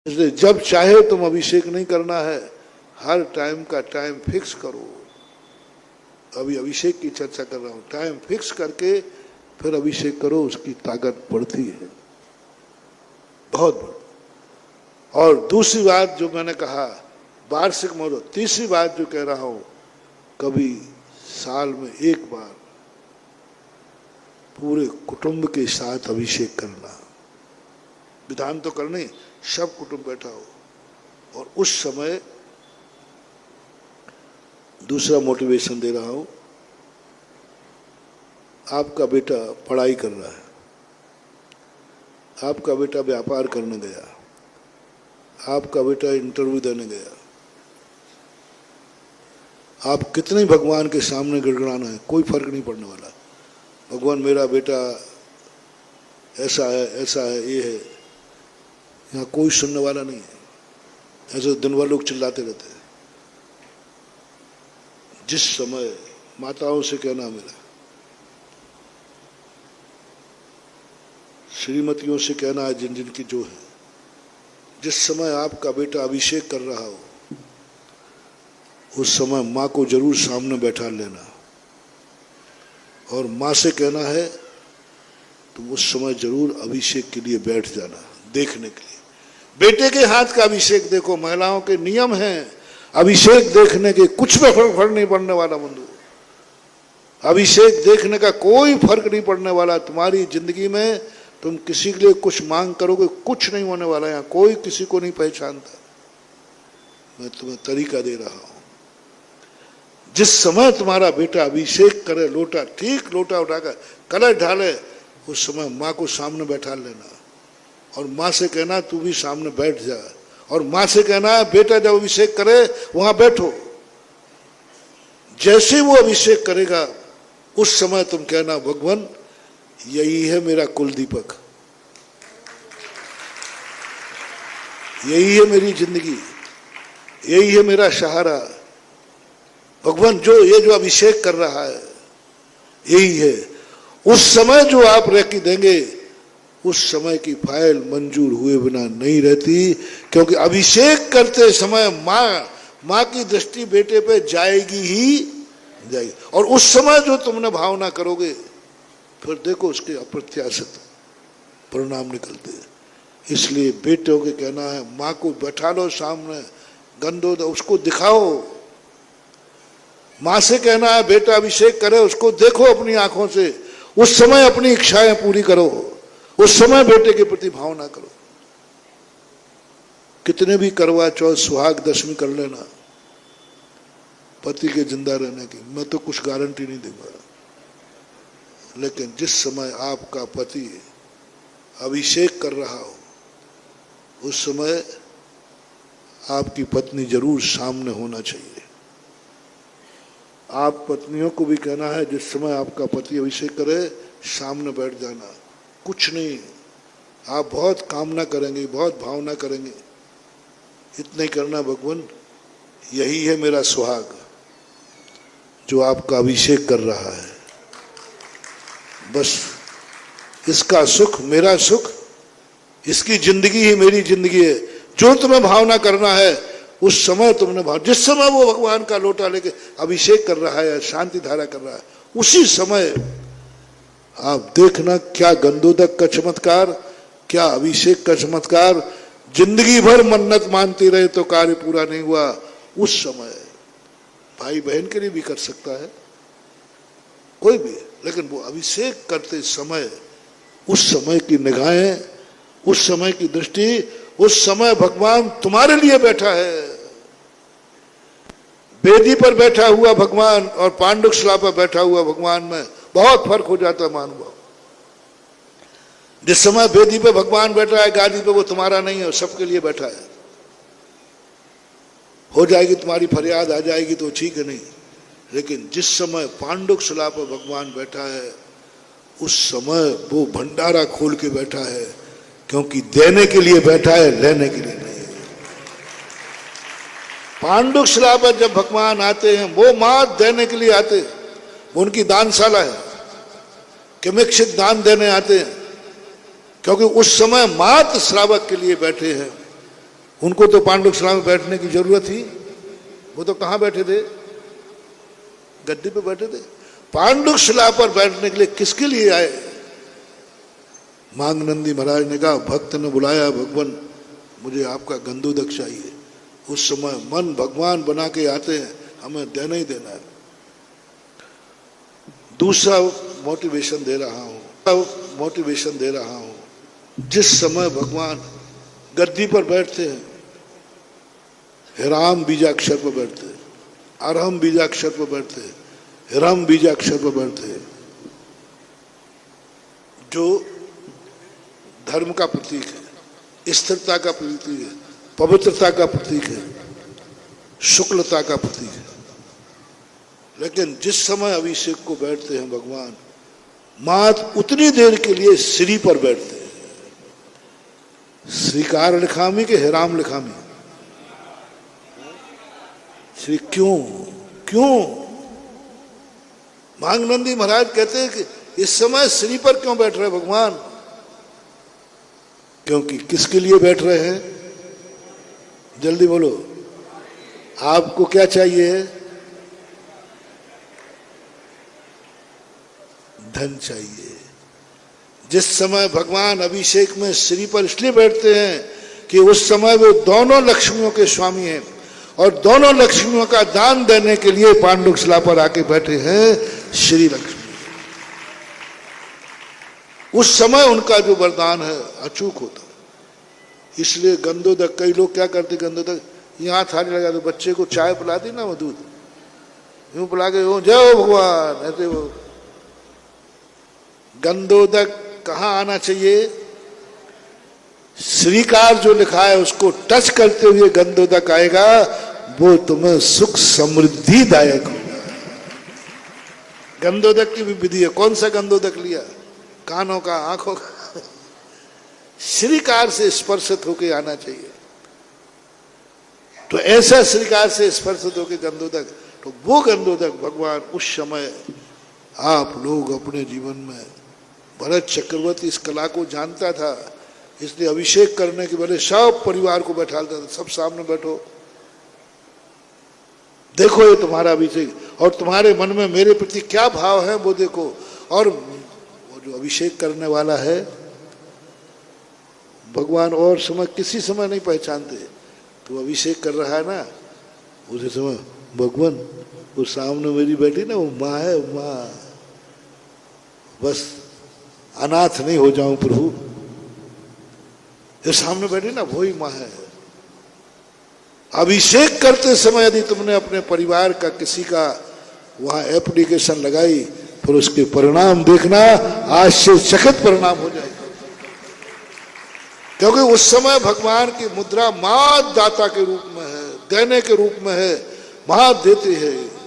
इसलिए जब चाहे तुम अभिषेक नहीं करना है, हर टाइम का टाइम फिक्स करो। अभी अभिषेक की चर्चा कर रहा हूं, टाइम फिक्स करके फिर अभिषेक करो, उसकी ताकत बढ़ती है, बहुत बढ़ती। और दूसरी बात जो मैंने कहा, वार्षिक महोत्सव, तीसरी बात जो कह रहा हूं, कभी साल में एक बार पूरे कुटुंब के साथ अभिषेक करना। विधान तो करने, सब कुटुंब बैठा हो। और उस समय दूसरा मोटिवेशन दे रहा हूं, आपका बेटा पढ़ाई कर रहा है, आपका बेटा व्यापार करने गया, आपका बेटा इंटरव्यू देने गया, आप कितने भगवान के सामने गिड़गिड़ाना है, कोई फर्क नहीं पड़ने वाला। भगवान मेरा बेटा ऐसा है, ऐसा है, ये है, यहाँ कोई सुनने वाला नहीं है। ऐसे दिन भर लोग चिल्लाते रहते हैं। जिस समय माताओं से कहना, मेरा श्रीमतियों से कहना है, जिन जिन की जो है, जिस समय आपका बेटा अभिषेक कर रहा हो, उस समय माँ को जरूर सामने बैठा लेना। और माँ से कहना है तुम उस समय जरूर अभिषेक के लिए बैठ जाना, देखने के लिए। बेटे के हाथ का अभिषेक देखो, महिलाओं के नियम हैं अभिषेक देखने के, कुछ में फर्क नहीं पड़ने वाला बंधु। अभिषेक देखने का कोई फर्क नहीं पड़ने वाला। तुम्हारी जिंदगी में तुम किसी के लिए कुछ मांग करोगे, कुछ नहीं होने वाला। यहाँ कोई किसी को नहीं पहचानता। मैं तुम्हें तरीका दे रहा हूं, जिस समय तुम्हारा बेटा अभिषेक करे, लोटा ठीक लोटा उठाकर कलश ढाले, उस समय माँ को सामने बैठा लेना और माँ से कहना तू भी सामने बैठ जा। और माँ से कहना है बेटा जब अभिषेक करे वहां बैठो। जैसे वो अभिषेक करेगा उस समय तुम कहना भगवान यही है मेरा कुल दीपक, यही है मेरी जिंदगी, यही है मेरा सहारा। भगवान जो अभिषेक कर रहा है यही है। उस समय जो आप रेकी देंगे, उस समय की फाइल मंजूर हुए बिना नहीं रहती, क्योंकि अभिषेक करते समय माँ की दृष्टि बेटे पे जाएगी ही जाएगी। और उस समय जो तुमने भावना करोगे, फिर देखो उसके अप्रत्याशित परिणाम निकलते हैं। इसलिए बेटों के कहना है माँ को बैठा लो सामने, गंदो उसको दिखाओ। माँ से कहना है बेटा अभिषेक करे, उसको देखो अपनी आंखों से, उस समय अपनी इच्छाएं पूरी करो, उस समय बेटे के प्रति भावना करो। कितने भी करवा चौथ सुहाग दशमी कर लेना पति के जिंदा रहने की, मैं तो कुछ गारंटी नहीं दूंगा। लेकिन जिस समय आपका पति अभिषेक कर रहा हो, उस समय आपकी पत्नी जरूर सामने होना चाहिए। आप पत्नियों को भी कहना है जिस समय आपका पति अभिषेक करे सामने बैठ जाना। कुछ नहीं, आप बहुत कामना करेंगे, बहुत भावना करेंगे, इतना ही करना भगवान यही है मेरा सुहाग जो आपका अभिषेक कर रहा है। बस इसका सुख मेरा सुख, इसकी जिंदगी ही मेरी जिंदगी है। जो तुम्हें भावना करना है उस समय तुमने जिस समय वो भगवान का लोटा लेके अभिषेक कर रहा है, शांति धारा कर रहा है, उसी समय आप देखना क्या गंधोदक का चमत्कार, क्या अभिषेक का चमत्कार। जिंदगी भर मन्नत मानती रहे तो कार्य पूरा नहीं हुआ, उस समय भाई बहन के लिए भी कर सकता है कोई भी, लेकिन वो अभिषेक करते समय उस समय की निगाहें, उस समय की दृष्टि, उस समय भगवान तुम्हारे लिए बैठा है। वेदी पर बैठा हुआ भगवान और पांडुक शिला पर बैठा हुआ भगवान में बहुत फर्क हो जाता है महानुभाव। जिस समय वेदी पे भगवान बैठा है, गादी पे, वो तुम्हारा नहीं है, सबके लिए बैठा है। हो जाएगी तुम्हारी फरियाद आ जाएगी तो ठीक है, नहीं, लेकिन जिस समय पांडुक शिला पर भगवान बैठा है उस समय वो भंडारा खोल के बैठा है, क्योंकि देने के लिए बैठा है, लेने के लिए नहीं। पांडुक शिला पर जब भगवान आते हैं वो मात देने के लिए आते हैं, उनकी दानशाला है, किमिक्षित दान देने आते हैं, क्योंकि उस समय मात श्रावक के लिए बैठे हैं। उनको तो पांडुशिला में बैठने की जरूरत थी, वो तो कहाँ बैठे थे, गद्दी पे बैठे थे। पांडुशिला पर बैठने के लिए किसके लिए आए? मांगनंदी महाराज ने कहा, भक्त ने बुलाया, भगवान मुझे आपका गंधोदक चाहिए। उस समय मन भगवान बना के आते हैं, हमें देना ही देना है। दूसरा मोटिवेशन दे रहा हूं, जिस समय भगवान गद्दी पर बैठते हैं, हिराम बीजाक्षर पर बैठते हैं, अरहम बीजाक्षर पर बैठते हैं, हिरम बीजाक्षर पर बैठते हैं, जो धर्म का प्रतीक है, स्थिरता का प्रतीक है, पवित्रता का प्रतीक है, शुक्लता का प्रतीक है। लेकिन जिस समय अभिषेक को बैठते हैं भगवान, मात्र उतनी देर के लिए श्री पर बैठते हैं। श्रीकार लिखामी के हिराम लिखामी? श्री क्यों मांगनंदी महाराज कहते हैं कि इस समय श्री पर क्यों बैठ रहे भगवान? क्योंकि किसके लिए बैठ रहे हैं? जल्दी बोलो, आपको क्या चाहिए? धन चाहिए। जिस समय भगवान अभिषेक में श्री पर इसलिए बैठते हैं कि उस समय वो दोनों लक्ष्मियों के स्वामी हैं और दोनों लक्ष्मियों का दान देने के लिए पांडुशिला पर आके बैठे हैं श्री लक्ष्मी। उस समय उनका जो वरदान है अचूक होता है। इसलिए गंधोदक, कई लोग क्या करते, गंधोदक यहाँ थाली लगा दो, बच्चे को चाय पिला दी ना, वो दूध यूं पिला के जय भगवान, ऐसे वो। गंधोदक कहाँ आना चाहिए? श्रीकार जो लिखा है उसको टच करते हुए गंधोदक आएगा, वो तुम्हें सुख समृद्धि दायक होगा। गंधोदक की भी विधि है। कौन सा गंधोदक लिया? कानों का, आंखों का। श्रीकार से स्पर्शित होके आना चाहिए। तो ऐसा श्रीकार से स्पर्शित होके गंधोदक, तो वो गंधोदक भगवान उस समय आप लोग अपने जीवन में, भरत चक्रवर्ती इस कला को जानता था, इसलिए अभिषेक करने के पहले सब परिवार को बैठाता था, सब सामने बैठो, देखो ये तुम्हारा अभिषेक, और तुम्हारे मन में मेरे प्रति क्या भाव है वो देखो। और वो जो अभिषेक करने वाला है भगवान और समय किसी समय नहीं पहचानते। तो अभिषेक कर रहा है ना, उसी समय भगवान वो सामने मेरी बैठी ना, वो माँ है, माँ, बस अनाथ नहीं हो जाऊं प्रभु, जो सामने बैठी ना वही माँ है। अभिषेक करते समय यदि तुमने अपने परिवार का किसी का वहां एप्लीकेशन लगाई, फिर उसके परिणाम देखना, आश्चर्यचकित परिणाम हो जाएगा। क्योंकि उस समय भगवान की मुद्रा मां दाता के रूप में है, देने के रूप में है, मां देते हैं।